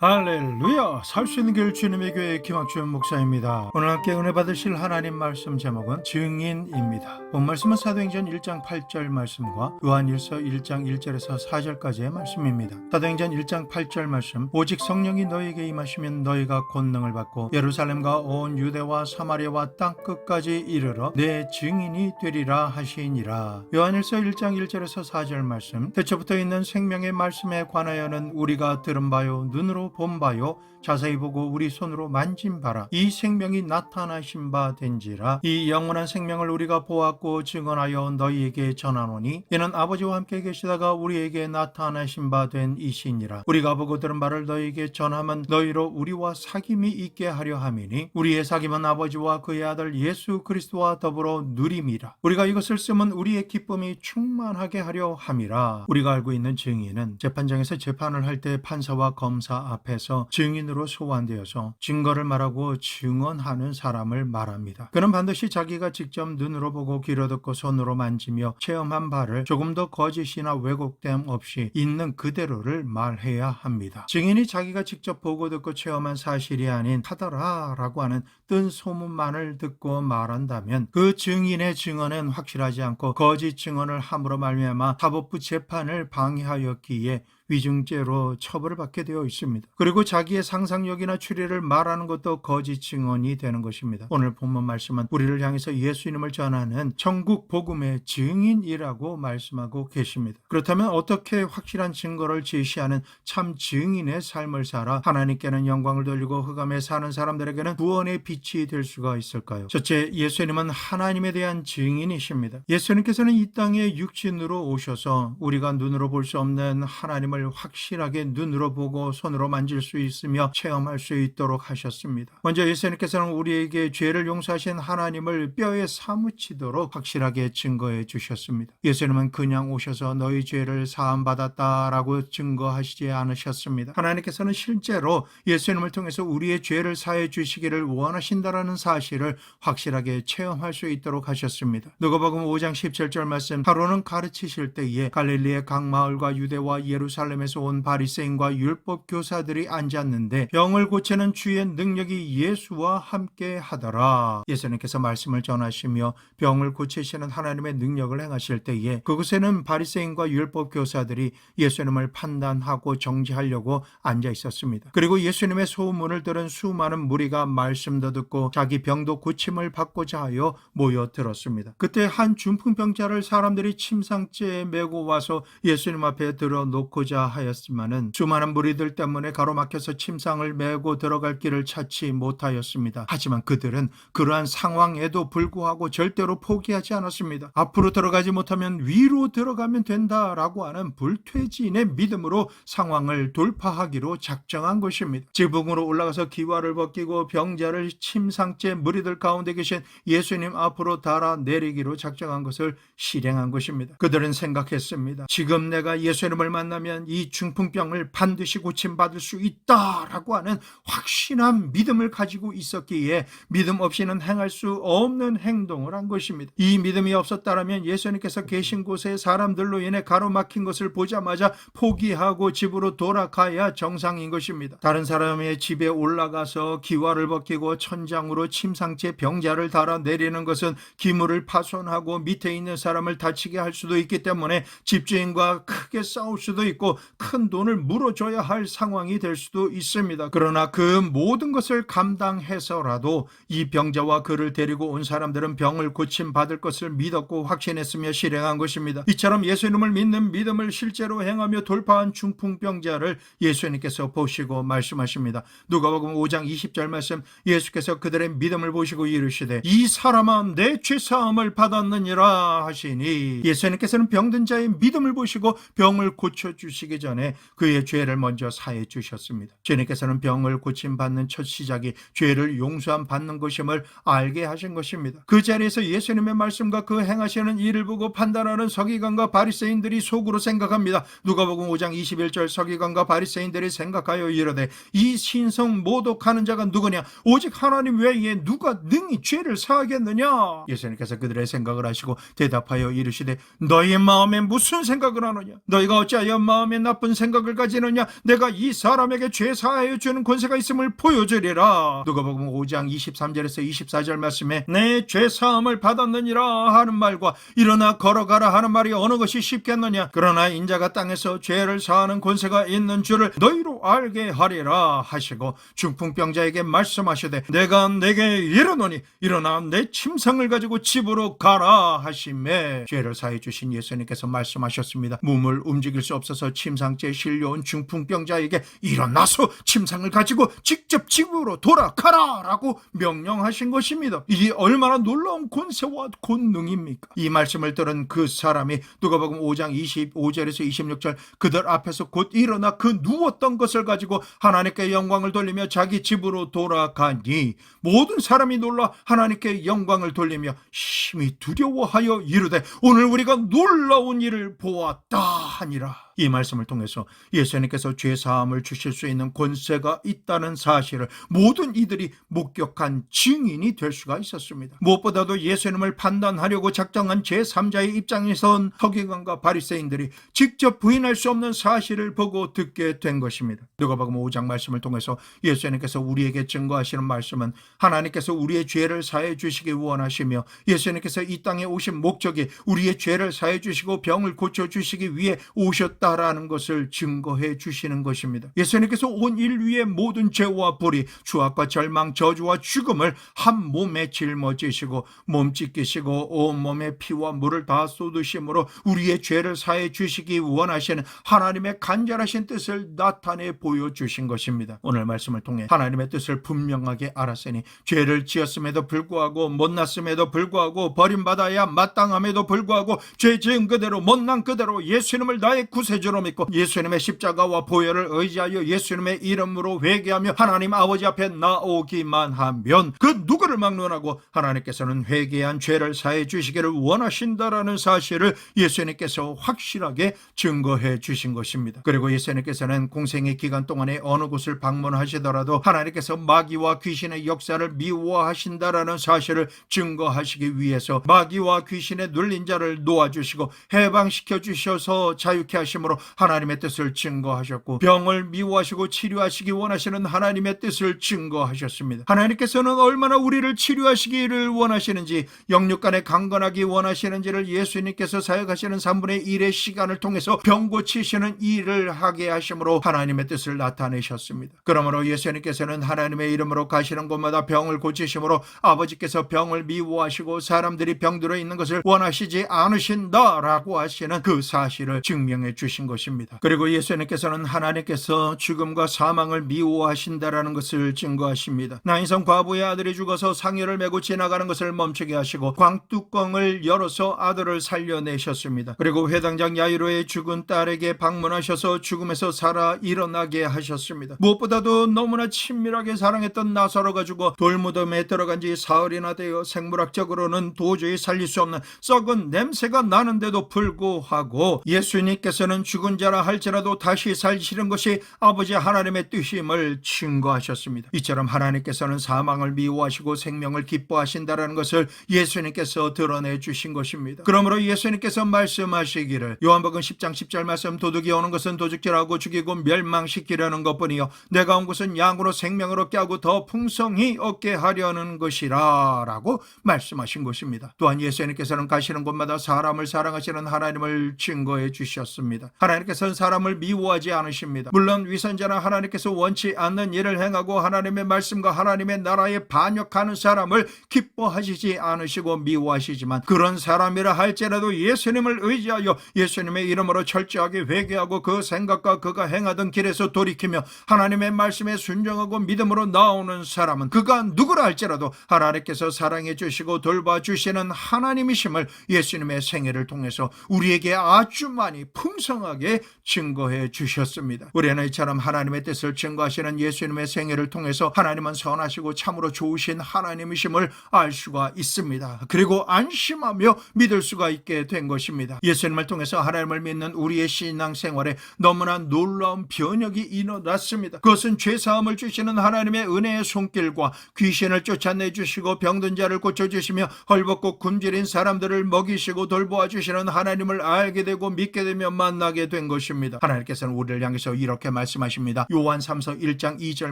할렐루야! 살 수 있는 교회 주님의 교회 김학준 목사입니다. 오늘 함께 은혜 받으실 하나님 말씀 제목은 증인입니다. 본 말씀은 사도행전 1장 8절 말씀과 요한일서 1장 1절에서 4절까지의 말씀입니다. 사도행전 1장 8절 말씀, 오직 성령이 너희에게 임하시면 너희가 권능을 받고 예루살렘과 온 유대와 사마리아와 땅끝까지 이르러 내 증인이 되리라 하시니라. 요한일서 1장 1절에서 4절 말씀, 태초부터 있는 생명의 말씀에 관하여는 우리가 들은 바요 눈으로 본 바요 자세히 보고 우리 손으로 만진 바라. 이 생명이 나타나신 바 된지라. 이 영원한 생명을 우리가 보았고 증언하여 너희에게 전하노니 이는 아버지와 함께 계시다가 우리에게 나타나신 바 된 이시니라. 우리가 보고 들은 바를 너희에게 전하면 너희로 우리와 사귐이 있게 하려 함이니 우리의 사귐은 아버지와 그의 아들 예수 그리스도와 더불어 누림이라. 우리가 이것을 쓰면 우리의 기쁨이 충만하게 하려 함이라. 우리가 알고 있는 증인은 재판장에서 재판을 할 때 판사와 검사 앞에서 증인으로 소환되어서 증거를 말하고 증언하는 사람을 말합니다. 그는 반드시 자기가 직접 눈으로 보고 귀로 듣고 손으로 만지며 체험한 바를 조금 더 거짓이나 왜곡됨 없이 있는 그대로를 말해야 합니다. 증인이 자기가 직접 보고 듣고 체험한 사실이 아닌 하더라라고 하는 뜬 소문만을 듣고 말한다면 그 증인의 증언은 확실하지 않고 거짓 증언을 함으로 말미암아 사법부 재판을 방해하였기에 위증죄로 처벌을 받게 되어 있습니다. 그리고 자기의 상상력이나 추리를 말하는 것도 거짓 증언이 되는 것입니다. 오늘 본문 말씀은 우리를 향해서 예수님을 전하는 천국 복음의 증인이라고 말씀하고 계십니다. 그렇다면 어떻게 확실한 증거를 제시하는 참 증인의 삶을 살아 하나님께는 영광을 돌리고 흑암에 사는 사람들에게는 구원의 빛이 될 수가 있을까요? 첫째, 예수님은 하나님에 대한 증인이십니다. 예수님께서는 이 땅에 육신으로 오셔서 우리가 눈으로 볼 수 없는 하나님을 확실하게 눈으로 보고 손으로 만질 수 있으며 체험할 수 있도록 하셨습니다. 먼저 예수님께서는 우리에게 죄를 용서하신 하나님을 뼈에 사무치도록 확실하게 증거해 주셨습니다. 예수님은 그냥 오셔서 너희 죄를 사함받았다라고 증거하시지 않으셨습니다. 하나님께서는 실제로 예수님을 통해서 우리의 죄를 사해 주시기를 원하신다라는 사실을 확실하게 체험할 수 있도록 하셨습니다. 누가복음 5장 17절 말씀, 하루는 가르치실 때에 갈릴리의 각 마을과 유대와 예루살렘에서 온 바리새인과 율법 교사들이 앉았는데 병을 고치는 주의 능력이 예수와 함께 하더라. 예수님께서 말씀을 전하시며 병을 고치시는 하나님의 능력을 행하실 때에 그곳에는 바리새인과 율법 교사들이 예수님을 판단하고 정죄하려고 앉아 있었습니다. 그리고 예수님의 소문을 들은 수많은 무리가 말씀도 듣고 자기 병도 고침을 받고자 하여 모여들었습니다. 그때 한 중풍병자를 사람들이 침상째에 메고 와서 예수님 앞에 들어놓고자 하였지만은 수많은 무리들 때문에 가로막혀서 침상을 메고 들어갈 길을 찾지 못하였습니다. 하지만 그들은 그러한 상황에도 불구하고 절대로 포기하지 않았습니다. 앞으로 들어가지 못하면 위로 들어가면 된다라고 하는 불퇴진의 믿음으로 상황을 돌파하기로 작정한 것입니다. 지붕으로 올라가서 기와를 벗기고 병자를 침상째 무리들 가운데 계신 예수님 앞으로 달아내리기로 작정한 것을 실행한 것입니다. 그들은 생각했습니다. 지금 내가 예수님을 만나면 이 중풍병을 반드시 고침받을 수 있다라고 하는 확신한 믿음을 가지고 있었기에 믿음 없이는 행할 수 없는 행동을 한 것입니다. 이 믿음이 없었다면 예수님께서 계신 곳에 사람들로 인해 가로막힌 것을 보자마자 포기하고 집으로 돌아가야 정상인 것입니다. 다른 사람의 집에 올라가서 기와를 벗기고 천장으로 침상째 병자를 달아내리는 것은 기물을 파손하고 밑에 있는 사람을 다치게 할 수도 있기 때문에 집주인과 크게 싸울 수도 있고 큰 돈을 물어줘야 할 상황이 될 수도 있습니다. 그러나 그 모든 것을 감당해서라도 이 병자와 그를 데리고 온 사람들은 병을 고침받을 것을 믿었고 확신했으며 실행한 것입니다. 이처럼 예수님을 믿는 믿음을 실제로 행하며 돌파한 중풍병자를 예수님께서 보시고 말씀하십니다. 누가복음 5장 20절 말씀, 예수께서 그들의 믿음을 보시고 이르시되 이 사람아 내 죄사함을 받았느니라 하시니, 예수님께서는 병든 자의 믿음을 보시고 병을 고쳐주시기 전에 그의 죄를 먼저 사해 주셨습니다. 주님께서는 병을 고침받는 첫 시작이 죄를 용서함 받는 것임을 알게 하신 것입니다. 그 자리에서 예수님의 말씀과 그 행하시는 일을 보고 판단하는 서기관과 바리새인들이 속으로 생각합니다. 누가복음 5장 21절, 서기관과 바리새인들이 생각하여 이르되 이 신성 모독하는 자가 누구냐? 오직 하나님 외에 누가 능히 죄를 사하겠느냐? 예수님께서 그들의 생각을 하시고 대답하여 이르시되 너희의 마음에 무슨 생각을 하느냐? 너희가 어찌하여 마음에 마음에 나쁜 생각을 가지느냐? 내가 이 사람에게 죄 사하여 주는 권세가 있음을 보여주리라. 누가복음 5장 23절에서 24절 말씀에 내 죄 사함을 받았느니라 하는 말과 일어나 걸어가라 하는 말이 어느 것이 쉽겠느냐? 그러나 인자가 땅에서 죄를 사하는 권세가 있는 줄을 너희로 알게 하리라 하시고 중풍병자에게 말씀하시되 내가 내게 이르노니 일어나 내 침상을 가지고 집으로 가라 하시매 죄를 사해 주신 예수님께서 말씀하셨습니다. 몸을 움직일 수 없어서 침상째에 실려온 중풍병자에게 일어나서 침상을 가지고 직접 집으로 돌아가라 라고 명령하신 것입니다. 이게 얼마나 놀라운 권세와 권능입니까? 이 말씀을 들은 그 사람이 누가복음 5장 25절에서 26절 그들 앞에서 곧 일어나 그 누웠던 것을 가지고 하나님께 영광을 돌리며 자기 집으로 돌아가니 모든 사람이 놀라 하나님께 영광을 돌리며 심히 두려워하여 이르되 오늘 우리가 놀라운 일을 보았다 하니라. 이 말씀을 통해서 예수님께서 죄사함을 주실 수 있는 권세가 있다는 사실을 모든 이들이 목격한 증인이 될 수가 있었습니다. 무엇보다도 예수님을 판단하려고 작정한 제3자의 입장에 선 서기관과 바리새인들이 직접 부인할 수 없는 사실을 보고 듣게 된 것입니다. 누가복음 5장 말씀을 통해서 예수님께서 우리에게 증거하시는 말씀은 하나님께서 우리의 죄를 사해 주시기 원하시며 예수님께서 이 땅에 오신 목적이 우리의 죄를 사해 주시고 병을 고쳐 주시기 위해 오셨다라는 것을 증거해 주시는 것입니다. 예수님께서 온 인류의 모든 죄와 불의, 추악과 절망, 저주와 죽음을 한 몸에 짊어지시고 몸찢기시고 온몸에 피와 물을 다 쏟으심으로 우리의 죄를 사해 주시기 원하시는 하나님의 간절하신 뜻을 나타내 보여주신 것입니다. 오늘 말씀을 통해 하나님의 뜻을 분명하게 알았으니 죄를 지었음에도 불구하고 못났음에도 불구하고 버림받아야 마땅함에도 불구하고 죄 지은 그대로 못난 그대로 예수님을 나의 구세주로 믿고 예수님의 십자가와 보혈을 의지하여 예수님의 이름으로 회개하며 하나님 아버지 앞에 나오기만 하면 그 누구를 막론하고 하나님께서는 회개한 죄를 사해 주시기를 원하신다라는 사실을 예수님께서 확실하게 증거해 주신 것입니다. 그리고 예수님께서는 공생의 기간 동안에 어느 곳을 방문하시더라도 하나님께서 마귀와 귀신의 역사를 미워하신다라는 사실을 증거하시기 위해서 마귀와 귀신의 눌린 자를 놓아주시고 해방시켜 주셔서 자유케 하심으로 하나님의 뜻을 증거하셨고 병을 미워하시고 치료하시기 원하시는 하나님의 뜻을 증거하셨습니다. 하나님께서는 얼마나 우리를 치료하시기를 원하시는지 영육간에 강건하기 원하시는지를 예수님께서 사역하시는 3분의 1의 시간을 통해서 병 고치시는 일을 하게 하심으로 하나님의 뜻을 나타내셨습니다. 그러므로 예수님께서는 하나님의 이름으로 가시는 곳마다 병을 고치심으로 아버지께서 병을 미워하시고 사람들이 병들어 있는 것을 원하시지 않으신다라고 하시는 그 사실을 증명해 주신 것입니다. 그리고 예수님께서는 하나님께서 죽음과 사망을 미워하신다라는 것을 증거하십니다. 나인성 과부의 아들이 죽어서 상여를 메고 지나가는 것을 멈추게 하시고 광뚜껑을 열어서 아들을 살려내셨습니다. 그리고 회당장 야이로의 죽은 딸에게 방문하셔서 죽음에서 살아 일어나게 하셨습니다. 무엇보다도 너무나 친밀하게 사랑했던 나사로가 죽어 돌무덤에 들어간 지 사흘이나 되어 생물학적으로는 도저히 살릴 수 없는 썩은 냄새가 나는데도 불구하고 예수님께서는 죽은 자라 할지라도 다시 살리시는 것이 아버지 하나님의 뜻임을 증거하셨습니다. 이처럼 하나님께서는 사망을 미워하시고 생명을 기뻐하신다는 것을 예수님께서 드러내 주신 것입니다. 그러므로 예수님께서 말씀하시기를 요한복음 10장 10절 말씀 도둑이 오는 것은 도둑질하고 죽이고 멸망시키려는 것뿐이요 내가 온 것은 양으로 생명을 얻게 하고 더 풍성히 얻게 하려는 것이라 라고 말씀하신 것입니다. 또한 예수님께서는 가시는 곳마다 사람을 사랑하시는 하나님을 증거해 주셨습니다. 하나님께서는 사람을 미워하지 않으십니다. 물론 위선자나 하나님께서 원치 않는 일을 행하고 하나님의 말씀과 하나님의 나라에 반역하는 사람을 기뻐하시지 않으시고 미워하시지만 그런 사람이라 할지라도 예수님을 의지하여 예수님의 이름으로 철저하게 회개하고 그 생각과 그가 행하던 길에서 돌이키며 하나님의 말씀에 순종하고 믿음으로 나오는 사람은 그가 누구라 할지라도 하나님께서 사랑해 주시고 돌봐주시는 하나님이심을 예수님의 생애를 통해서 우리에게 아주 많이 풍성하게 증거해 주셨습니다. 우리는 이처럼 하나님의 뜻을 증거하시는 예수님의 생애를 통해서 하나님은 선하시고 참으로 좋으신 하나님이심을 알 수가 있습니다. 그리고 안심하며 믿을 수가 있게 된 것입니다. 예수님을 통해서 하나님을 믿는 우리의 신앙생활에 너무나 놀라운 변혁이 일어났습니다. 그것은 죄사함을 주시는 하나님의 은혜의 손길과 귀신을 쫓아내주시고 병든 자를 고쳐주시며 헐벗고 굶주린 사람들을 먹이시고 돌보아 주시는 하나님을 알게 되고 믿게 되며 만나게 된 것입니다. 하나님께서는 우리를 향해서 이렇게 말씀하십니다. 요한 3서 1장 2절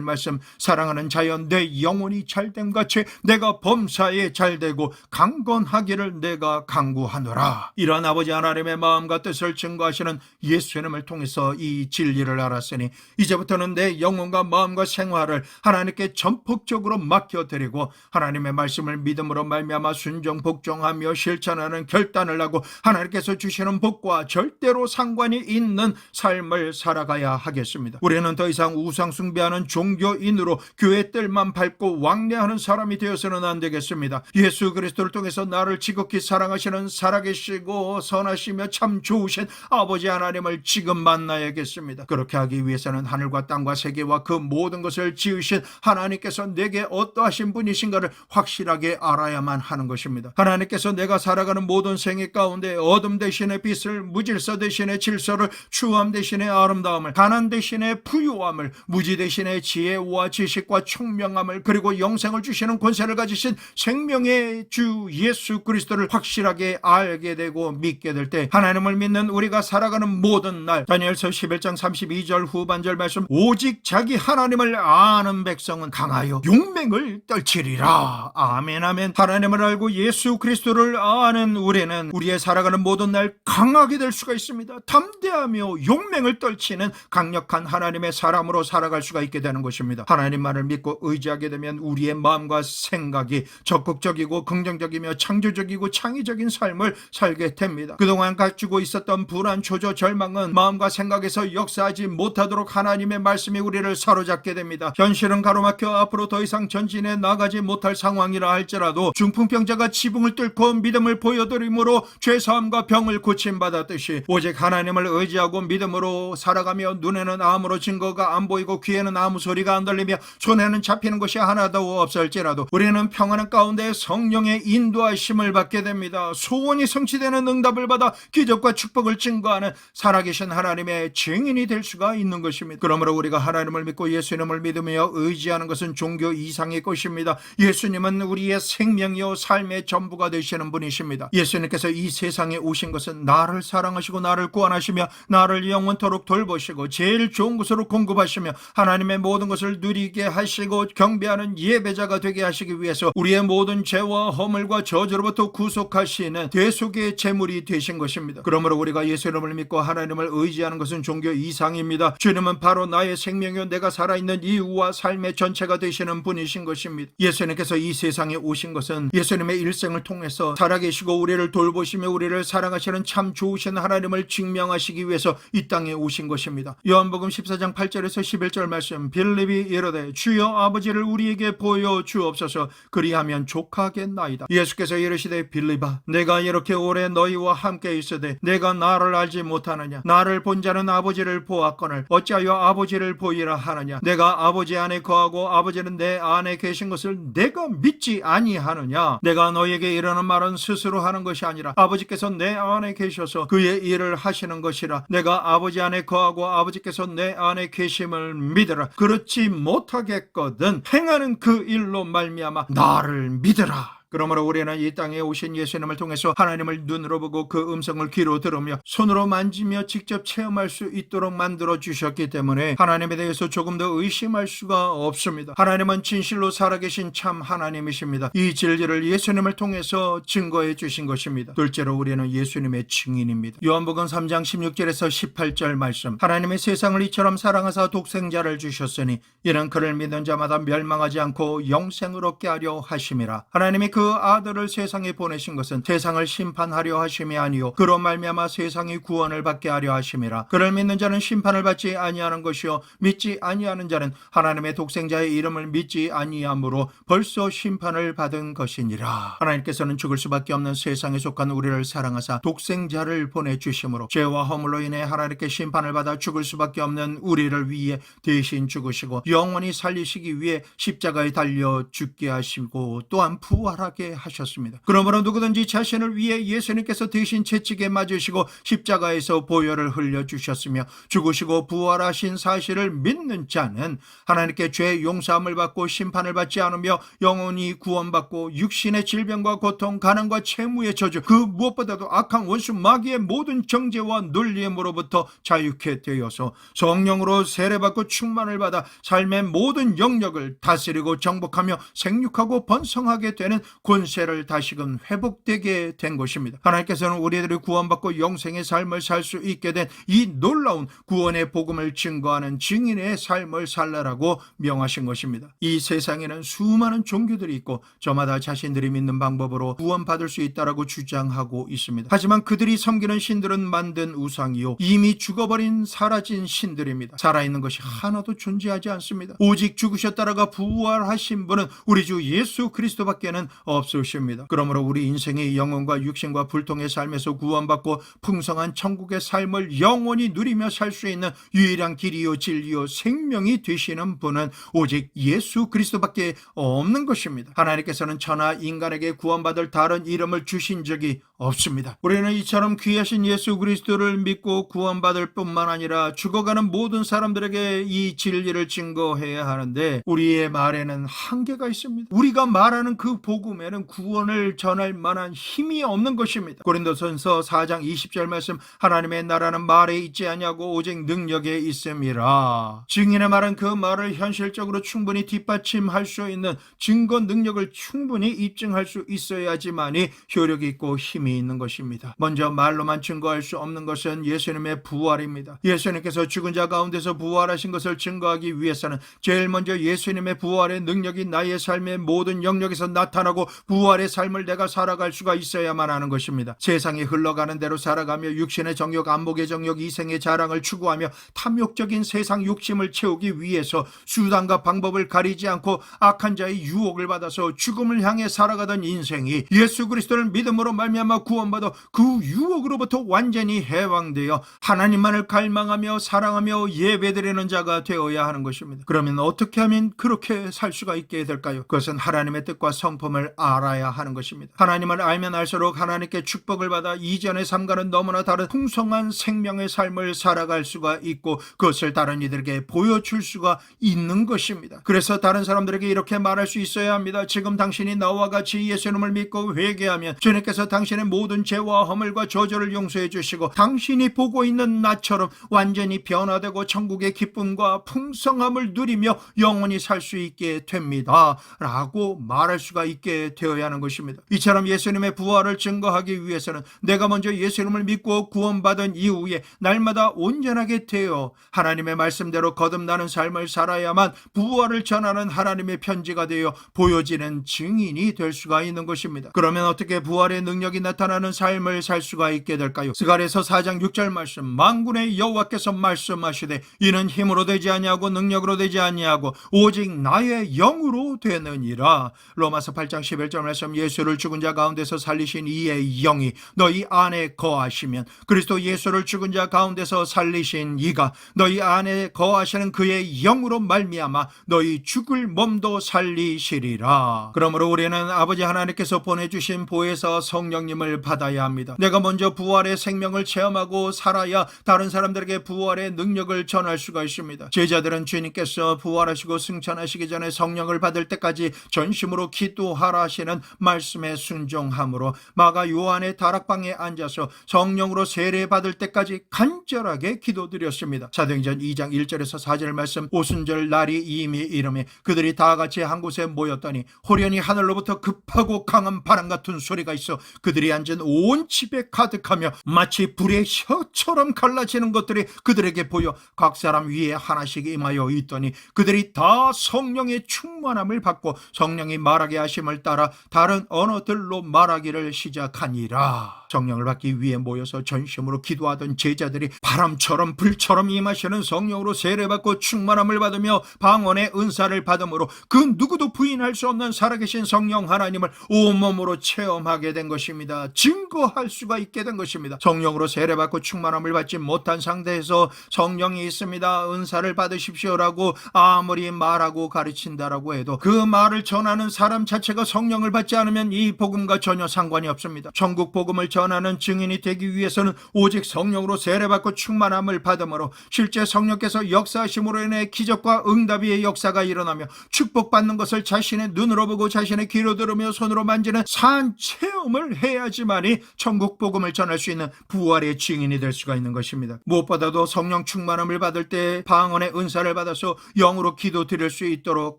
말씀, 사랑하는 자여 내 영혼이 잘됨같이 내가 범사에 잘되고 강건하기를 내가 간구하노라. 이러한 아버지 하나님의 마음과 뜻을 증거하시는 예수님을 통해서 이 진리를 알았으니 이제부터는 내 영혼과 마음과 생활을 하나님께 전폭적으로 맡겨드리고 하나님의 말씀을 믿음으로 말미암아 순종 복종하며 실천하는 결단을 하고 하나님께서 주시는 복과 절대로 상관이 있는 삶을 살아가야 하겠습니다. 우리는 더 이상 우상 숭배하는 종교인으로 교회 뜰만 밟고 왕래하는 사람이 되어서는 안 되겠습니다. 예수 그리스도를 통해서 나를 지극히 사랑하시는 살아계시고 선하시며 참 좋으신 아버지 하나님을 지금 만나야겠습니다. 그렇게 하기 위해서는 하늘과 땅과 세계와 그 모든 것을 지으신 하나님께서 내게 어떠하신 분이신가를 확실하게 알아야만 하는 것입니다. 하나님께서 내가 살아가는 모든 생애 가운데 어둠 대신에 빛을, 무질서 대신에 질서를, 추함 대신에 아름다움을, 가난 대신에 부유함을, 무지 대신에 지혜와 지식과 총명함을, 그리고 영생을 주시는 권세를 가지신 생명의 주 예수 그리스도를 확실하게 알게 되고 믿게 될 때 하나님을 믿는 우리가 살아가는 모든 날, 다니엘서 11장 32절 후반절 말씀, 오직 자기 하나님을 아는 백성은 강하여 용맹을 떨치리라. 아멘 아멘. 하나님을 알고 예수 그리스도를 아는 우리는 우리의 살아가는 모든 날 강하게 될 수가 있습니다. 담대하며 용맹을 떨치는 강력한 하나님의 사람으로 살아갈 수가 있게 되는 것입니다. 하나님만을 믿고 의지하게 되면 우리의 마음과 생각이 적극적이고 긍정적이며 창조적이고 창의적인 삶을 살게 됩니다. 그동안 가지고 있었던 불안, 초조, 절망은 마음과 생각에서 역사하지 못하도록 하나님의 말씀이 우리를 사로잡게 됩니다. 현실은 가로막혀 앞으로 더 이상 전진해 나가지 못할 상황이라 할지라도 중풍병자가 지붕을 뚫고 믿음을 보여드림으로 죄사함과 병을 고침받았듯이 오직 하나님을 의지하고 믿음으로 살아가며 눈에는 아무런 증거가 안 보이고 귀에는 아무 소리가 안 들리며 손에는 잡히는 것이 하나도 없을지라도 우리는 평안한 가운데 성령의 인도하심을 받게 됩니다. 소원이 성취되는 응답을 받아 기적과 축복을 증거하는 살아계신 하나님의 증인이 될 수가 있는 것입니다. 그러므로 우리가 하나님을 믿고 예수님을 믿으며 의지하는 것은 종교 이상의 것입니다. 예수님은 우리의 생명이요 삶의 전부가 되시는 분이십니다. 예수님께서 이 세상에 오신 것은 나를 사랑하시고 나를 구원하시며 나를 영원토록 돌보시고 제일 좋은 것으로 공급하시며 하나님의 모든 것을 누리게 하시고 경배하는 예배자가 되게 하시기 위해서 우리의 모든 죄와 허물과 저주로부터 구속하시는 대속의 제물이 되신 것입니다. 그러므로 우리가 예수님을 믿고 하나님을 의지하는 것은 종교 이상입니다. 주님은 바로 나의 생명이요 내가 살아있는 이유와 삶의 전체가 되시는 분이신 것입니다. 예수님께서 이 세상에 오신 것은 예수님의 일생을 통해서 살아계시고 우리를 돌보시며 우리를 사랑하시는 참 좋으신 하나님을 증명하시기 위해서 이 땅에 오신 것입니다. 요한복음 14장 8절에서 11절 말씀, 빌립이 이르되 주여 아버지를 우리에게 보여주옵소서, 그리하면 족하겠나이다. 예수께서 이르시되 빌립아, 내가 이렇게 오래 너희와 함께 있으되 내가 나를 알지 못하느냐? 나를 본 자는 아버지를 보았거늘 어찌하여 아버지를 보이라 하느냐? 내가 아버지 안에 거하고 아버지는 내 안에 계신 것을 내가 믿지 아니하느냐? 내가 너희에게 이르는 말은 스스로 하는 것이 아니라 아버지께서 내 안에 계셔서 그의 일을 하시는 것이라. 내가 아버지 안에 거하고 아버지께서 내 안에 계심을 믿으라. 그렇지 못하겠거든 행하는 그 일로 말미암아 나를 믿으라. 그러므로 우리는 이 땅에 오신 예수님을 통해서 하나님을 눈으로 보고 그 음성을 귀로 들으며 손으로 만지며 직접 체험할 수 있도록 만들어 주셨기 때문에 하나님에 대해서 조금 더 의심할 수가 없습니다. 하나님은 진실로 살아계신 참 하나님이십니다. 이 진리를 예수님을 통해서 증거해 주신 것입니다. 둘째로 우리는 예수님의 증인입니다. 요한복음 3장 16절에서 18절 말씀, 하나님의 세상을 이처럼 사랑하사 독생자를 주셨으니 이는 그를 믿는 자마다 멸망하지 않고 영생을 얻게 하려 하심이라. 하나님이 그 아들을 세상에 보내신 것은 세상을 심판하려 하심이 아니요 그로 말미암아 세상이 구원을 받게 하려 하심이라. 그를 믿는 자는 심판을 받지 아니하는 것이요 믿지 아니하는 자는 하나님의 독생자의 이름을 믿지 아니함으로 벌써 심판을 받은 것이니라. 하나님께서는 죽을 수밖에 없는 세상에 속한 우리를 사랑하사 독생자를 보내주심으로 죄와 허물로 인해 하나님께 심판을 받아 죽을 수밖에 없는 우리를 위해 대신 죽으시고 영원히 살리시기 위해 십자가에 달려 죽게 하시고 또한 부활하게 하셨습니다. 그러므로 누구든지 자신을 위해 예수님께서 대신 채찍에 맞으시고 십자가에서 보혈을 흘려주셨으며 죽으시고 부활하신 사실을 믿는 자는 하나님께 죄 용서함을 받고 심판을 받지 않으며 영원히 구원받고 육신의 질병과 고통, 가난과 채무의 저주, 그 무엇보다도 악한 원수 마귀의 모든 정죄와 눌림으로부터 자유케 되어서 성령으로 세례받고 충만을 받아 삶의 모든 영역을 다스리고 정복하며 생육하고 번성하게 되는 권세를 다시금 회복되게 된 것입니다. 하나님께서는 우리들이 구원받고 영생의 삶을 살 수 있게 된 이 놀라운 구원의 복음을 증거하는 증인의 삶을 살라라고 명하신 것입니다. 이 세상에는 수많은 종교들이 있고 저마다 자신들이 믿는 방법으로 구원받을 수 있다라고 주장하고 있습니다. 하지만 그들이 섬기는 신들은 만든 우상이요 이미 죽어버린 사라진 신들입니다. 살아있는 것이 하나도 존재하지 않습니다. 오직 죽으셨다가 부활하신 분은 우리 주 예수 그리스도밖에는 없으십니다. 그러므로 우리 인생의 영혼과 육신과 불통의 삶에서 구원받고 풍성한 천국의 삶을 영원히 누리며 살 수 있는 유일한 길이요 진리요 생명이 되시는 분은 오직 예수 그리스도밖에 없는 것입니다. 하나님께서는 천하 인간에게 구원받을 다른 이름을 주신 적이 없습니다. 우리는 이처럼 귀하신 예수 그리스도를 믿고 구원받을 뿐만 아니라 죽어가는 모든 사람들에게 이 진리를 증거해야 하는데 우리의 말에는 한계가 있습니다. 우리가 말하는 그 복음에는 구원을 전할 만한 힘이 없는 것입니다. 고린도전서 4장 20절 말씀, 하나님의 나라는 말에 있지 아니하고 오직 능력에 있음이라. 증인의 말은 그 말을 현실적으로 충분히 뒷받침할 수 있는 증거 능력을 충분히 입증할 수 있어야지만이 효력이 있고 힘이 있는 것입니다. 먼저 말로만 증거할 수 없는 것은 예수님의 부활입니다. 예수님께서 죽은 자 가운데서 부활하신 것을 증거하기 위해서는 제일 먼저 예수님의 부활의 능력이 나의 삶의 모든 영역에서 나타나고 부활의 삶을 내가 살아갈 수가 있어야만 하는 것입니다. 세상이 흘러가는 대로 살아가며 육신의 정욕, 안목의 정욕, 이생의 자랑을 추구하며 탐욕적인 세상 욕심을 채우기 위해서 수단과 방법을 가리지 않고 악한 자의 유혹을 받아서 죽음을 향해 살아가던 인생이 예수 그리스도를 믿음으로 말미암아 구원받아 그 유혹으로부터 완전히 해방되어 하나님만을 갈망하며 사랑하며 예배드리는 자가 되어야 하는 것입니다. 그러면 어떻게 하면 그렇게 살 수가 있게 될까요? 그것은 하나님의 뜻과 성품을 알아야 하는 것입니다. 하나님을 알면 알수록 하나님께 축복을 받아 이전의 삶과는 너무나 다른 풍성한 생명의 삶을 살아갈 수가 있고 그것을 다른 이들에게 보여줄 수가 있는 것입니다. 그래서 다른 사람들에게 이렇게 말할 수 있어야 합니다. 지금 당신이 나와 같이 예수님을 믿고 회개하면 주님께서 당신의 모든 죄와 허물과 저주를 용서해 주시고 당신이 보고 있는 나처럼 완전히 변화되고 천국의 기쁨과 풍성함을 누리며 영원히 살 수 있게 됩니다 라고 말할 수가 있게 되어야 하는 것입니다. 이처럼 예수님의 부활을 증거하기 위해서는 내가 먼저 예수님을 믿고 구원받은 이후에 날마다 온전하게 되어 하나님의 말씀대로 거듭나는 삶을 살아야만 부활을 전하는 하나님의 편지가 되어 보여지는 증인이 될 수가 있는 것입니다. 그러면 어떻게 부활의 능력이 나타나는 삶을 살 수가 있게 될까요? 스가랴서 4장 6절 말씀, 만군의 여호와께서 말씀하시되 이는 힘으로 되지 아니하고 능력으로 되지 아니하고 오직 나의 영으로 되느니라. 로마서 8장 11절 말씀, 예수를 죽은 자 가운데서 살리신 이의 영이 너희 안에 거하시면 그리스도 예수를 죽은 자 가운데서 살리신 이가 너희 안에 거하시는 그의 영으로 말미암아 너희 죽을 몸도 살리시리라. 그러므로 우리는 아버지 하나님께서 보내주신 보혜사 성령님을 받아야 합니다. 내가 먼저 부활의 생명을 체험하고 살아야 다른 사람들에게 부활의 능력을 전할 수가 있습니다. 제자들은 주님께서 부활하시고 승천하시기 전에 성령을 받을 때까지 전심으로 기도하라 하시는 말씀에 순종함으로 마가 요한의 다락방에 앉아서 성령으로 세례받을 때까지 간절하게 기도드렸습니다. 사도행전 2장 1절에서 4절 말씀, 오순절 날이 이미 이르매 그들이 다 같이 한 곳에 모였더니 호련히 하늘로부터 급하고 강한 바람 같은 소리가 있어 그들이 앉은 온 집에 가득하며 마치 불의 혀처럼 갈라지는 것들이 그들에게 보여 각 사람 위에 하나씩 임하여 있더니 그들이 다 성령의 충만함을 받고 성령이 말하게 하심을 따라 다른 언어들로 말하기를 시작하니라. 성령을 받기 위해 모여서 전심으로 기도하던 제자들이 바람처럼 불처럼 임하시는 성령으로 세례받고 충만함을 받으며 방언의 은사를 받음으로 그 누구도 부인할 수 없는 살아계신 성령 하나님을 온몸으로 체험하게 된 것입니다. 증거할 수가 있게 된 것입니다. 성령으로 세례받고 충만함을 받지 못한 상태에서 성령이 있습니다, 은사를 받으십시오라고 아무리 말하고 가르친다라고 해도 그 말을 전하는 사람 자체가 성령을 받지 않으면 이 복음과 전혀 상관이 없습니다. 천국 복음을 전하는 증인이 되기 위해서는 오직 성령으로 세례받고 충만함을 받음으로 실제 성령께서 역사하심으로 인해 기적과 응답의 역사가 일어나며 축복받는 것을 자신의 눈으로 보고 자신의 귀로 들으며 손으로 만지는 산 체험을 해야지만이 천국 복음을 전할 수 있는 부활의 증인이 될 수가 있는 것입니다. 무엇보다도 성령 충만함을 받을 때 방언의 은사를 받아서 영으로 기도 드릴 수 있도록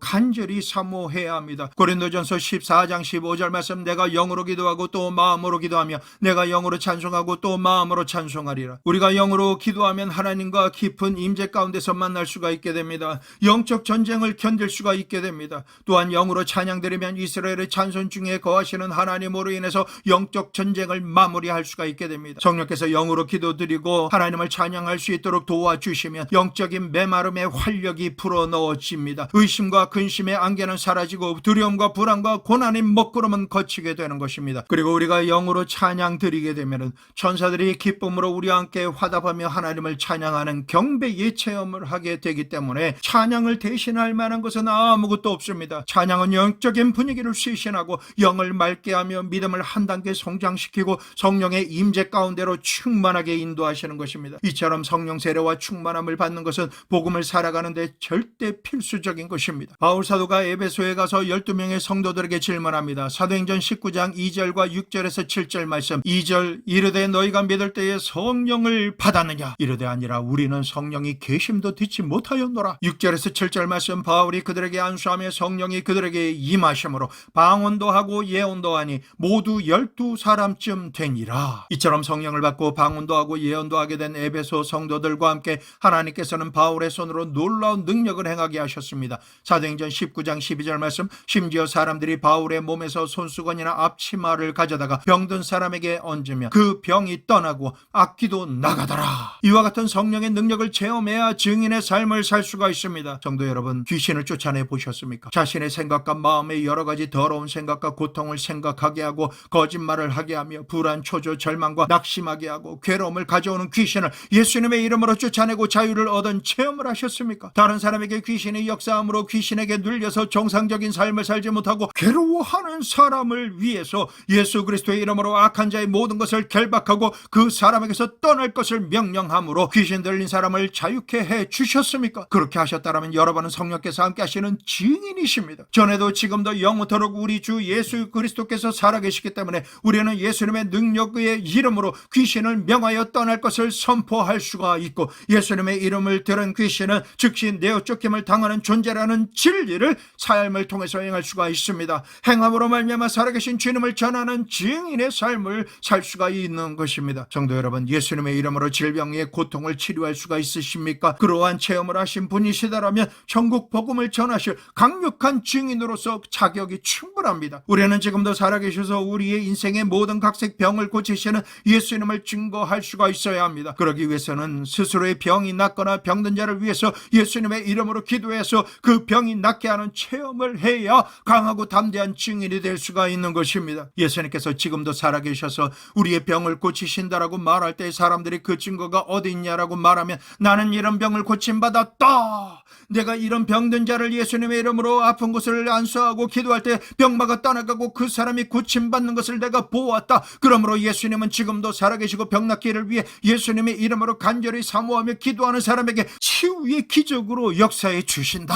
간절히 사모해야 합니다. 고린도전서 14장 15절 말씀, 내가 영으로 기도하고 또 마음으로 기도하며 내가 영으로 찬송하고 또 마음으로 찬송하리라. 우리가 영으로 기도하면 하나님과 깊은 임재 가운데서 만날 수가 있게 됩니다. 영적 전쟁을 견딜 수가 있게 됩니다. 또한 영으로 찬양드리면 이스라엘의 찬송 중에 거하시는 하나님으로 인해서 영적 전쟁을 마무리할 수가 있게 됩니다. 성령께서 영으로 기도드리고 하나님을 찬양할 수 있도록 도와주시면 영적인 메마름의 활력이 불어넣어집니다. 의심과 근심의 안개는 사라지고 두려움과 불안과 고난의 먹구름은 거치게 되는 것입니다. 그리고 우리가 영으로 찬양 드리게 되면 천사들이 기쁨으로 우리와 함께 화답하며 하나님을 찬양하는 경배의 체험을 하게 되기 때문에 찬양을 대신할 만한 것은 아무것도 없습니다. 찬양은 영적인 분위기를 쇄신하고 영을 맑게 하며 믿음을 한 단계 성장시키고 성령의 임재 가운데로 충만하게 인도하시는 것입니다. 이처럼 성령 세례와 충만함을 받는 것은 복음을 살아가는 데 절대 필수적인 것입니다. 바울 사도가 에베소에 가서 12명의 성도들에게 질문합니다. 사도행전 19장 2절과 6절에서 7절 말씀, 2절, 이르되 너희가 믿을 때에 성령을 받았느냐? 이르되 아니라 우리는 성령이 계심도 듣지 못하였노라. 6절에서 7절 말씀, 바울이 그들에게 안수하며 성령이 그들에게 임하심으로 방언도 하고 예언도 하니 모두 12사람쯤 되니라. 이처럼 성령을 받고 방언도 하고 예언도 하게 된 에베소 성도들과 함께 하나님께서는 바울의 손으로 놀라운 능력을 행하게 하셨습니다. 사도행전 19장 12절 말씀, 심지어 사람들이 바울의 몸에서 손수건이나 앞치마를 가져다가 병든 사람에게 얹으며 그 병이 떠나고 악기도 나가더라. 이와 같은 성령의 능력을 체험해야 증인의 삶을 살 수가 있습니다. 성도 여러분, 귀신을 쫓아내 보셨습니까? 자신의 생각과 마음의 여러 가지 더러운 생각과 고통을 생각하게 하고 거짓말을 하게 하며 불안, 초조, 절망과 낙심하게 하고 괴로움을 가져오는 귀신을 예수님의 이름으로 쫓아내고 자유를 얻은 체험을 하셨습니까? 다른 사람에게 귀신이 역사함으로 귀신에게 눌려서 정상적인 삶을 살지 못하고 괴로워하는 사람을 위해서 예수 그리스도의 이름으로 악한 자의 모든 것을 결박하고 그 사람에게서 떠날 것을 명령함으로 귀신 들린 사람을 자유케 해 주셨습니까? 그렇게 하셨다면 여러분은 성령께서 함께 하시는 증인이십니다. 전에도 지금도 영원토록 우리 주 예수 그리스도께서 살아계시기 때문에 우리는 예수님의 능력의 이름으로 귀신을 명하여 떠날 것을 선포할 수가 있고, 예수님의 이름을 들은 귀신은 즉시 내어 쫓김을 당하는 존재라는 진리를 삶을 통해서 행할 수가 있습니다. 행함으로 말미암아 살아계신 주님을 전하는 증인의 삶을 살 수가 있는 것입니다. 성도 여러분, 예수님의 이름으로 질병의 고통을 치료할 수가 있으십니까? 그러한 체험을 하신 분이시다라면 천국 복음을 전하실 강력한 증인으로서 자격이 충분합니다. 우리는 지금도 살아계셔서 우리의 인생의 모든 각색 병을 고치시는 예수님을 증거할 수가 있어야 합니다. 그러기 위해서는 스스로의 병이 낫거나 병든 자를 위해서 예수님의 이름으로 기도해서 그 병이 낫게 하는 체험을 해야 강하고 담대한 증인이 될 수가 있는 것입니다. 예수님께서 지금도 살아계셔서 우리의 병을 고치신다라고 말할 때 사람들이 그 증거가 어디 있냐라고 말하면, 나는 이런 병을 고침받았다, 내가 이런 병든 자를 예수님의 이름으로 아픈 곳을 안수하고 기도할 때 병마가 떠나가고 그 사람이 고침받는 것을 내가 보았다. 그러므로 예수님은 지금도 살아계시고 병낫기를 위해 예수님의 이름으로 간절히 사모하며 기도하는 사람에게 치유의 기적으로 역사해 주신다.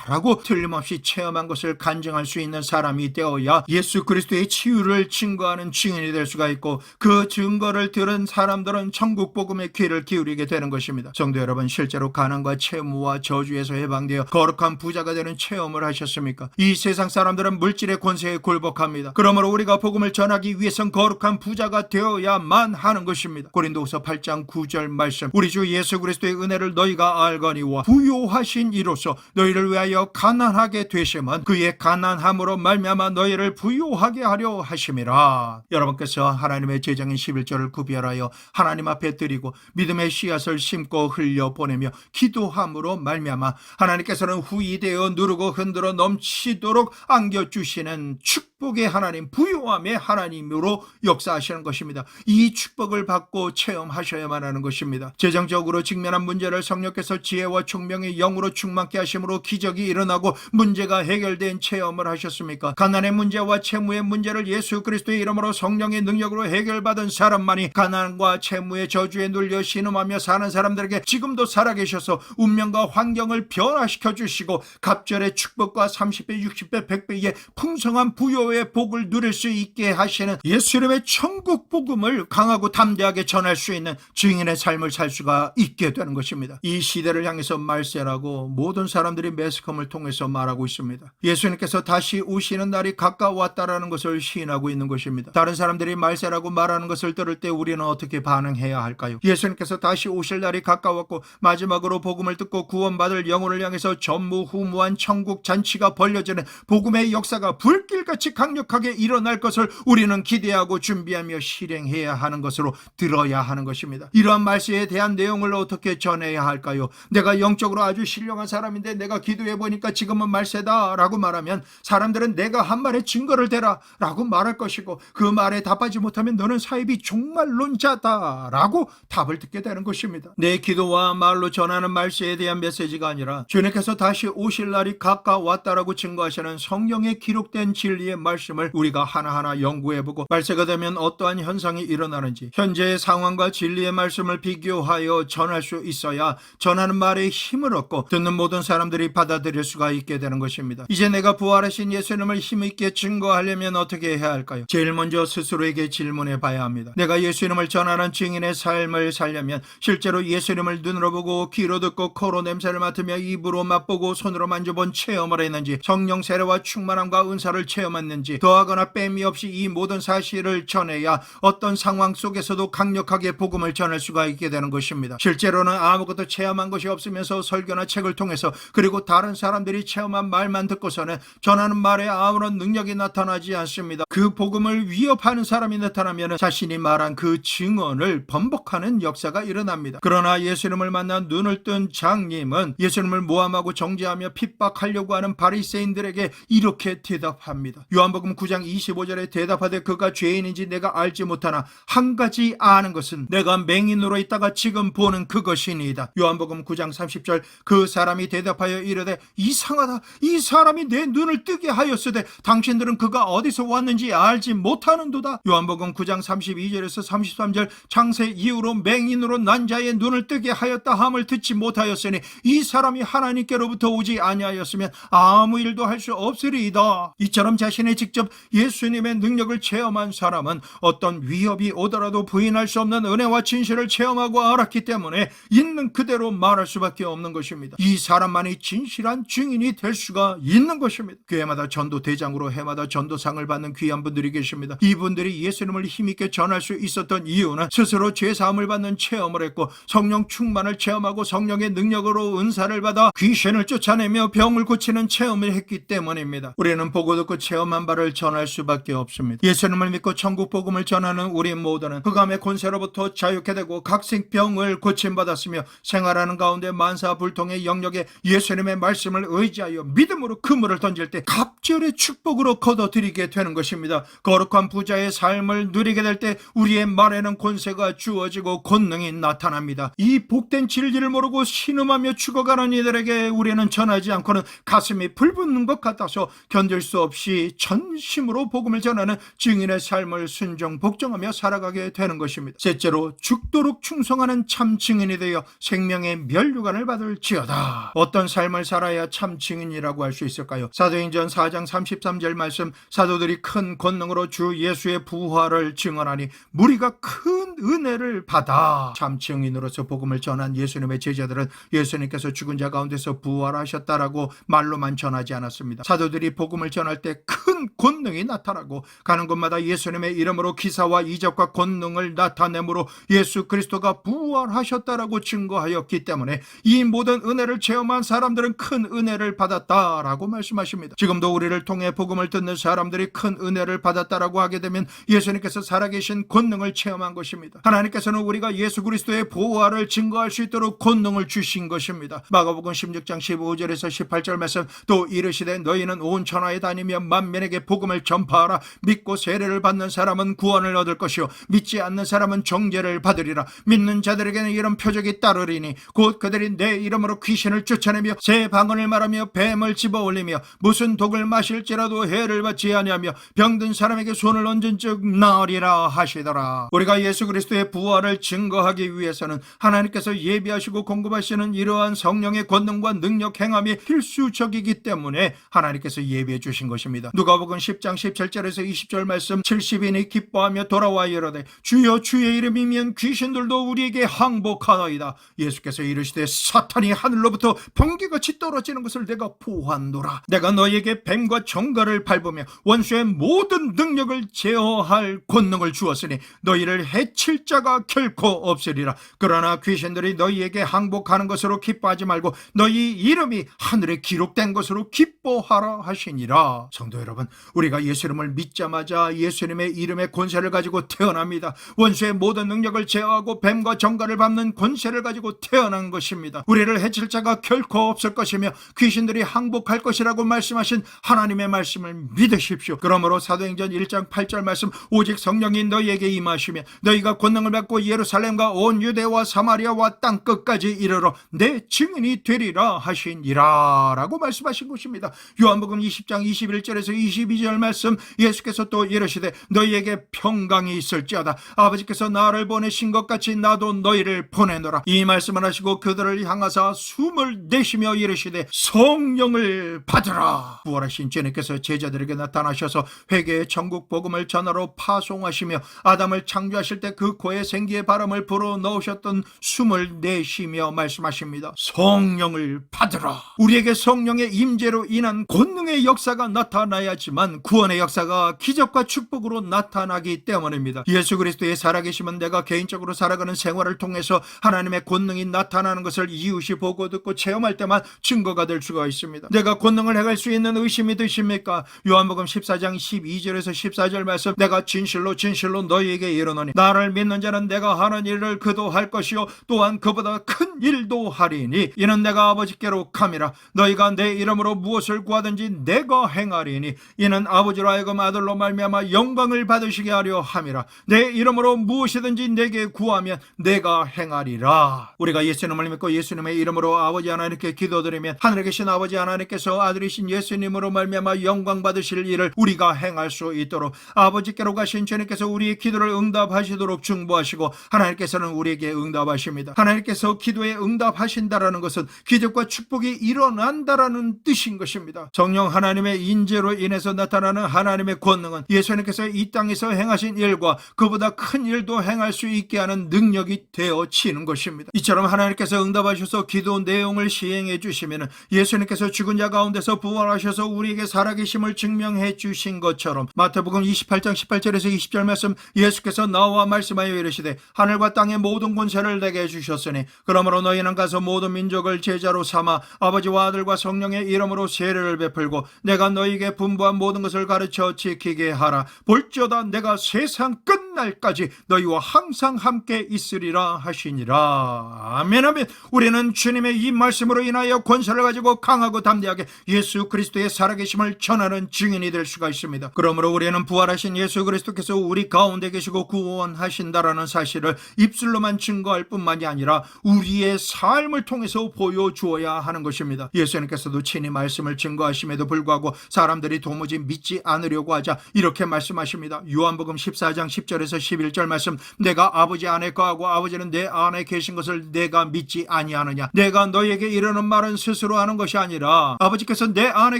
라고 틀림없이 체험한 것을 간증할 수 있는 사람이 되어야 예수 그리스도의 치유를 증거하는 증인이 될 수가 있고, 그 증거를 들은 사람들은 천국 복음의 귀를 기울이게 되는 것입니다. 성도 여러분, 실제로 가난과 채무와 저주에서 해방되어 거룩한 부자가 되는 체험을 하셨습니까? 이 세상 사람들은 물질의 권세에 굴복합니다. 그러므로 우리가 복음을 전하기 위해선 거룩한 부자가 되어야만 하는 것입니다. 고린도후서 8장 9절 말씀, 우리 주 예수 그리스도의 은혜를 너희가 알거니와 부요하신 이로써 너희를 위하여 가난하게 되심은 그의 가난함으로 말미암아 너희를 부요하게 하려 하심이라. 여러분께서 하나님의 제정인 11조를 구별하여 하나님 앞에 드리고 믿음의 씨앗을 심고 흘려 보내며 기도함으로 말미암아 하나님께서는 후이되어 누르고 흔들어 넘치도록 안겨주시는 축복의 하나님, 부요함의 하나님으로 역사하시는 것입니다. 이 축복을 받고 체험하셔야만 하는 것입니다. 재정적으로 직면한 문제를 성령께서 지혜와 총명의 영으로 충만케 하심으로 기적이 일어나고 문제가 해결된 체험을 하셨습니까? 가난의 문제와 채무의 문제를 예수 그리스도의 이름으로 성령의 능력으로 해결받은 사람만이 가난과 채무의 저주에 눌려 신음하며 사는 사람들에게 지금도 살아계셔서 운명과 환경을 변화시켜 주시고 갑절의 축복과 30배, 60배, 100배의 풍성한 부요의 복을 누릴 수 있게 하시는 예수 이름의 천국 복음을 강하고 담대하게 전할 수 있는 증인의 삶을 살 수가 있게 되는 것입니다. 이 시대를 향해서 말세라고 모든 사람들이 매스컴을 통해서 말하고 있습니다. 예수님께서 다시 오시는 날이 가까웠다라는 것을 시인하고 있는 것입니다. 다른 사람들이 말세라고 말하는 것을 들을 때 우리는 어떻게 반응해야 할까요? 예수님께서 다시 오실 날이 가까웠고 마지막으로 복음을 듣고 구원받을 영혼을 향해서 전무후무한 천국 잔치가 벌려지는 복음의 역사가 불길같이 강력하게 일어날 것을 우리는 기대하고 준비하며 실행해야 하는 것으로 들어야 하는 것입니다. 이러한 말씀에 대한 내용을 어떻게 전해야 할까요? 내가 영적으로 아주 신령한 사람인데 내가 기도해 보니까 지금은 말세다 라고 말하면 사람들은 내가 한 말에 증거를 대라 라고 말할 것이고, 그 말에 답하지 못하면 너는 사이비 종말론자다 라고 답을 듣게 되는 것입니다. 내 기도와 말로 전하는 말세에 대한 메시지가 아니라 주님께서 다시 오실 날이 가까웠다라고 증거하시는 성경에 기록된 진리의 말씀을 우리가 하나하나 연구해보고 말세가 되면 어떠한 현상이 일어나는지 현재의 상황과 진리의 말씀을 비교하여 전할 수 있어야 전하는 말에 힘을 얻고 듣는 모든 사람들이 받아들일 수가 있게 되는 것입니다. 이제 내가 부활하신 예수님을 힘있게 증거하려면 어떻게 해야 할까요? 제일 먼저 스스로에게 질문해 봐야 합니다. 내가 예수님을 전하는 증인의 삶을 살려면 실제로 예수님을 눈으로 보고 귀로 듣고 코로 냄새를 맡으며 입으로 맛보고 손으로 만져본 체험을 했는지, 성령 세례와 충만함과 은사를 체험했는지, 더하거나 뺨이 없이 이 모든 사실을 전해야 어떤 상황 속에서도 강력하게 복음을 전할 수가 있게 되는 것입니다. 실제로는 아무것도 체험한 것이 없으면서 설교나 책을 통해서 그리고 다른 사람들이 체험한 말만 듣고서는 전하는 말에 아무런 능력이 나타나지 않습니다. 그 복음을 위협하는 사람이 나타나면 자신이 말한 그 증언을 번복하는 역사가 일어납니다. 그러나 예수님을 만난 눈을 뜬 장님은 예수님을 모함하고 정죄하며 핍박하려고 하는 바리새인들에게 이렇게 대답합니다. 요한복음 9장 25절에 대답하되 그가 죄인인지 내가 알지 못하나 한 가지 아는 것은 내가 맹인으로 있다가 지금 보는 그것이니이다. 요한복음 9장 30절, 그 사람이 대답하여 이르되 이상하다. 이 사람이 내 눈을 뜨게 하였으되 당신들은 그가 어디서 왔는지 알지 못하는도다. 요한복음 9장 32절에서 33절, 창세 이후로 맹인으로 난 자의 눈을 뜨게 하였다 함을 듣지 못하였으니 이 사람이 하나님께로부터 오지 아니하였으면 아무 일도 할 수 없으리이다. 이처럼 자신이 직접 예수님의 능력을 체험한 사람은 어떤 위협이 오더라도 부인할 수 없는 은혜와 진실을 체험하고 알았기 때문에 있는 그대로 말할 수밖에 없는 것입니다. 이 사람만이 진실한 증인이 될 수가 있는 것입니다. 교회마다 전도대장으로 해마다 전도상을 받는 귀한 분들이 계십니다. 이분들이 예수님을 힘있게 전할 수 있었던 이유는 스스로 죄사함을 받는 체험을 했고 성령 충만을 체험하고 성령의 능력으로 은사를 받아 귀신을 쫓아내며 병을 고치는 체험을 했기 때문입니다. 우리는 보고 듣고 체험한 바를 전할 수밖에 없습니다. 예수님을 믿고 천국 복음을 전하는 우리 모두는 흑암의 권세로부터 자유케 되고 각생병을 고침받았으며 생활하는 가운데 만사불통의 영역에 예수님의 말씀을 의지하여 믿음으로 그물을 던질 때 갑절의 축복으로 거둬들이게 되는 것입니다. 거룩한 부자의 삶을 누리게 될 때 우리의 말에는 권세가 주어지고 권능이 나타납니다. 이 복된 진리를 모르고 신음하며 죽어가는 이들에게 우리는 전하지 않고는 가슴이 불붙는 것 같아서 견딜 수 없이 전심으로 복음을 전하는 증인의 삶을 순종 복종하며 살아가게 되는 것입니다. 셋째로 죽도록 충성하는 참 증인이 되어 생명의 면류관을 받을지어다. 어떤 삶을 살아야 참 증인이라고 할 수 있을까요? 사도행전 4장 33절 말씀, 사도들이 큰 권능으로 주 예수의 부활을 증언하니 무리가 큰 은혜를 받아. 참 증인으로서 복음을 전한 예수님의 제자들은 예수님께서 죽은 자 가운데서 부활하셨다라고 말로만 전하지 않았습니다. 사도들이 복음을 전할 때 큰 권능이 나타나고 가는 곳마다 예수님의 이름으로 기사와 이적과 권능을 나타내므로 예수 그리스도가 부활하셨다라고 증거하였기 때문에 이 모든 은혜를 체험한 사람들은 큰 은혜를 받았다라고 말씀하십니다. 지금도 우리를 통해 복음을 듣는 사람들이 큰 은혜를 받았다라고 하게 되면 예수님께서 살아계신 권능을 체험한 것입니다. 하나님께서는 우리가 예수 그리스도의 부활을 증거할 수 있도록 권능을 주신 것입니다. 마가복음 16장 15절에서 18절 말씀, 또 이르시되 너희는 온 천하에 다니며 만민에게 복음을 전파하라. 믿고 세례를 받는 사람은 구원을 얻을 것이요 믿지 않는 사람은 정죄를 받으리라. 믿는 자들에게는 이런 표적이 따르리니 곧 그들이 내 이름으로 귀신을 쫓아내며 새 방언을 말하며 뱀을 집어올리며 무슨 독을 마실지라도 해를 받지 아니하며 병든 사람에게 손을 얹은 즉 나으리라 하시더라. 우리가 예수 그리스도의 부활을 증거하기 위해서는 하나님께서 예비하시고 공급하시는 이러한 성령의 권능과 능력 행함이 필수적이기 때문에 하나님께서 예비해 주신 것입니다. 누가복음 10장 17절에서 20절 말씀, 70인이 기뻐하며 돌아와 이르되 주여 주의 이름이면 귀신들도 우리에게 항복하나이다. 예수께서 이르시되 사탄이 하늘로부터 번개같이 떨어지는 것을 내가 보았노라. 내가 너희에게 뱀과 정갈을 밟으며 원수의 모든 능력을 제어할 권능을 주었으니 너희를 해칠 자가 결코 없으리라. 그러나 귀신들이 너희에게 항복하는 것으로 기뻐하지 말고 너희 이름이 하늘에 기록된 것으로 기뻐하라 하시니라. 성도 여러분, 우리가 예수님을 믿자마자 예수님의 이름의 권세를 가지고 태어납니다. 원수의 모든 능력을 제어하고 뱀과 정갈을 밟는 권세를 가지고 태어난 것입니다. 우리를 해칠 자가 결코 없을 것이며 귀신들이 항복할 것이라고 말씀하신 하나님의 말씀을 믿으십시오. 그러므로 사도행전 1장 8절 말씀, 오직 성령이 너희에게 임하시며 너희가 권능을 받고 예루살렘과 온 유대와 사마리아와 땅끝까지 이르러 내 증인이 되리라 하시니라 라고 말씀하신 것입니다. 요한복음 20장 21절에서 22절 말씀, 예수께서 또 이르시되 너희에게 평강이 있을지어다. 아버지께서 나를 보내신 것 같이 나도 너희를 보내노라. 이 말씀을 하시고 그들을 향하사 숨을 내쉬며 이르시되 성령을 받으라. 부활하신 주님께서 제자들에게 나타나셔서 회개의 천국 복음을 전하러 파송하시며 아담을 창조하실 때 그 코에 생기의 바람을 불어 넣으셨던 숨을 내쉬며 말씀하십니다. 성령을 받으라. 우리에게 성령의 임재로 인한 권능의 역사가 나타나야지만 구원의 역사가 기적과 축복으로 나타나기 때문입니다. 예수 그리스도의 살아계심은 내가 개인적으로 살아가는 생활을 통해서 하나님의 권능이 나타나는 것을 이웃이 보고 듣고 체험할 때만 증거가 될 수가 있습니다. 내가 권능을 행할 수 있는 의심이 드십니까? 요한복음 14장 12절에서 14절 말씀, 내가 진실로 진실로 너희에게 이르노니 나를 믿는 자는 내가 하는 일을 그도 할 것이요 또한 그보다 큰 일도 하리니 이는 내가 아버지께로 감이라. 너희가 내 이름으로 무엇을 구하든지 내가 행하리니 이는 아버지로 하여금 아들로 말미암아 영광을 받으시게 하려 함이라. 내 이름으로 무엇이든지 내게 구하면 내가 행하리라. 우리가 예수님을 믿고 예수님의 이름으로 아버지 하나님께 기도드리면 하늘에 계신 아버지 하나님께서 아들이신 예수님으로 말미암아 영광 받으실 일을 우리가 행할 수 있도록 아버지께로 가신 주님께서 우리의 기도를 응답하시도록 중보하시고 하나님께서는 우리에게 응답하십니다. 하나님께서 기도에 응답하신다라는 것은 기적과 축복이 일어난다라는 뜻인 것입니다. 성령 하나님의 인재로 인해서 나타나는 하나님의 권능은 예수님께서 이 땅에서 행하신 일과 그보다 큰 일도 행할 수 있게 하는 능력이 되어지는 것입니다. 이처럼 하나님께서 응답하셔서 기도 내용을 시행해 주시면 예수님께서 죽은 자 가운데서 부활하셔서 우리에게 살아계심을 증명해 주신 것처럼 마태복음 28장 18절에서 20절 말씀, 예수께서 나와 말씀하여 이르시되 하늘과 땅의 모든 권세를 내게 주셨으니 그러므로 너희는 가서 모든 민족을 제자로 삼아 아버지와 아들과 성령의 이름으로 세례를 베풀고 내가 너희에게 분부한 모든 것을 가르쳐 지키게 하라. 볼지어다 내가 세상 끝날까지 너희와 항상 함께 있으리라 하시니라. 아멘 아멘. 우리는 주님의 이 말씀으로 인하여 권세를 가지고 강하고 담대하게 예수 그리스도의 살아계심을 전하는 증인이 될 수가 있습니다. 그러므로 우리는 부활하신 예수 그리스도께서 우리 가운데 계시고 구원하신다라는 사실을 입술로만 증거할 뿐만이 아니라 우리의 삶을 통해서 보여주어야 하는 것입니다. 예수님께서도 친히 말씀을 증거하심에도 불구하고 사람들이 도무지 믿지 않으려고 하자 이렇게 말씀하십니다. 요한복음 14장 10절에서 11절 말씀, 내가 아버지 안에 거하고 아버지는 내 안에 계신 것을 내가 믿지 아니하느냐. 내가 너에게 이르는 말은 스스로 하는 것이 아니라 아버지께서 내 안에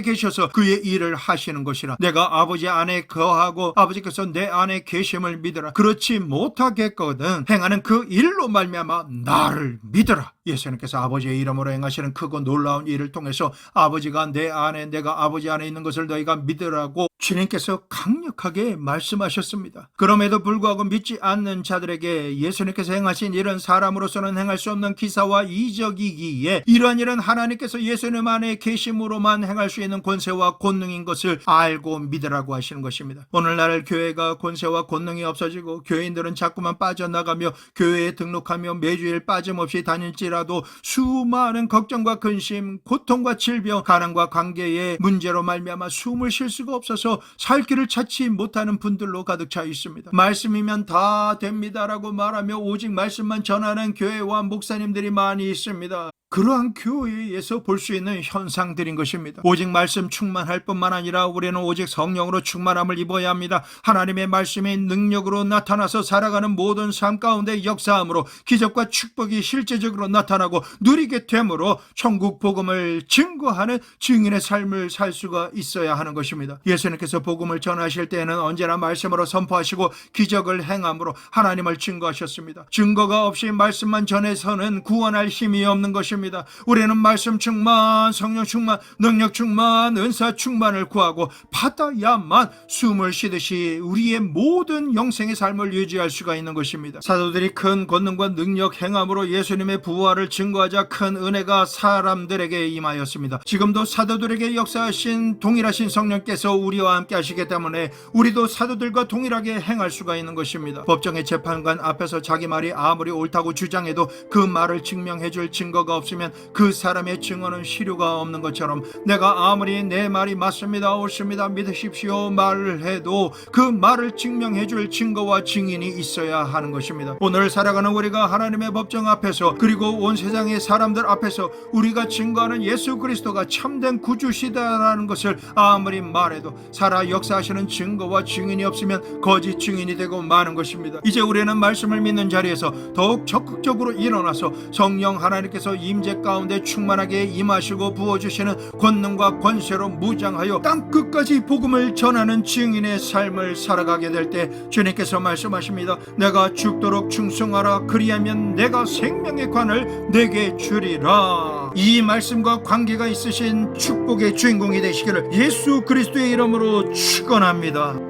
계셔서 그의 일을 하시는 것이라. 내가 아버지 안에 거하고 아버지께서 내 안에 계심을 믿으라. 그렇지 못하겠거든 행하는 그 일로 말미암아 나를 믿으라. 예수님께서 아버지의 이름으로 행하시는 크고 놀라운 일을 통해서 아버지가 내 안에 내가 아버지 안에 있는 것을 너희가 믿으라고 주님께서 강력하게 말씀하셨습니다. 그럼에도 불구하고 믿지 않는 자들에게 예수님께서 행하신 일은 사람으로서는 행할 수 없는 기사와 이적이기에 이러한 일은 하나님께서 예수님 안에 계심으로만 행할 수 있는 권세와 권능인 것을 알고 믿으라고 하시는 것입니다. 오늘날 교회가 권세와 권능이 없어지고 교인들은 자꾸만 빠져나가며 교회에 등록하며 매주일 빠짐없이 다닐지라도 수많은 걱정과 근심, 고통과 질병, 가난과 관계의 문제로 말미암아 숨을 쉴 수가 없어서 살 길을 찾지 못하는 분들로 가득 차 있습니다. 말씀이면 다 됩니다라고 말하며 오직 말씀만 전하는 교회와 목사님들이 많이 있습니다. 그러한 교회에서 볼 수 있는 현상들인 것입니다. 오직 말씀 충만할 뿐만 아니라 우리는 오직 성령으로 충만함을 입어야 합니다. 하나님의 말씀이 능력으로 나타나서 살아가는 모든 삶 가운데 역사함으로 기적과 축복이 실제적으로 나타나고 누리게 되므로 천국 복음을 증거하는 증인의 삶을 살 수가 있어야 하는 것입니다. 예수님께서 복음을 전하실 때에는 언제나 말씀으로 선포하시고 기적을 행함으로 하나님을 증거하셨습니다. 증거가 없이 말씀만 전해서는 구원할 힘이 없는 것입니다. 우리는 말씀 충만, 성령 충만, 능력 충만, 은사 충만을 구하고 받아야만 숨을 쉬듯이 우리의 모든 영생의 삶을 유지할 수가 있는 것입니다. 사도들이 큰 권능과 능력 행함으로 예수님의 부활을 증거하자 큰 은혜가 사람들에게 임하였습니다. 지금도 사도들에게 역사하신 동일하신 성령께서 우리와 함께 하시기 때문에 우리도 사도들과 동일하게 행할 수가 있는 것입니다. 법정의 재판관 앞에서 자기 말이 아무리 옳다고 주장해도 그 말을 증명해 줄 증거가 없으면 그 사람의 증언은 실효가 없는 것처럼 내가 아무리 내 말이 맞습니다, 옳습니다, 믿으십시오 말을 해도 그 말을 증명해 줄 증거와 증인이 있어야 하는 것입니다. 오늘 살아가는 우리가 하나님의 법정 앞에서 그리고 온 세상의 사람들 앞에서 우리가 증거하는 예수 그리스도가 참된 구주시다라는 것을 아무리 말해도 살아 역사하시는 증거와 증인이 없으면 거짓 증인이 되고 마는 것입니다. 이제 우리는 말씀을 믿는 자리에서 더욱 적극적으로 일어나서 성령 하나님께서 임재 가운데 충만하게 임하시고 부어주시는 권능과 권세로 무장하여 땅끝까지 복음을 전하는 증인의 삶을 살아가게 될 때 주님께서 말씀하십니다. 내가 죽도록 충성하라. 그리하면 내가 생명의 관을 내게 주리라. 이 말씀과 관계가 있으신 축복의 주인공이 되시기를 예수 그리스도의 이름으로 축원합니다.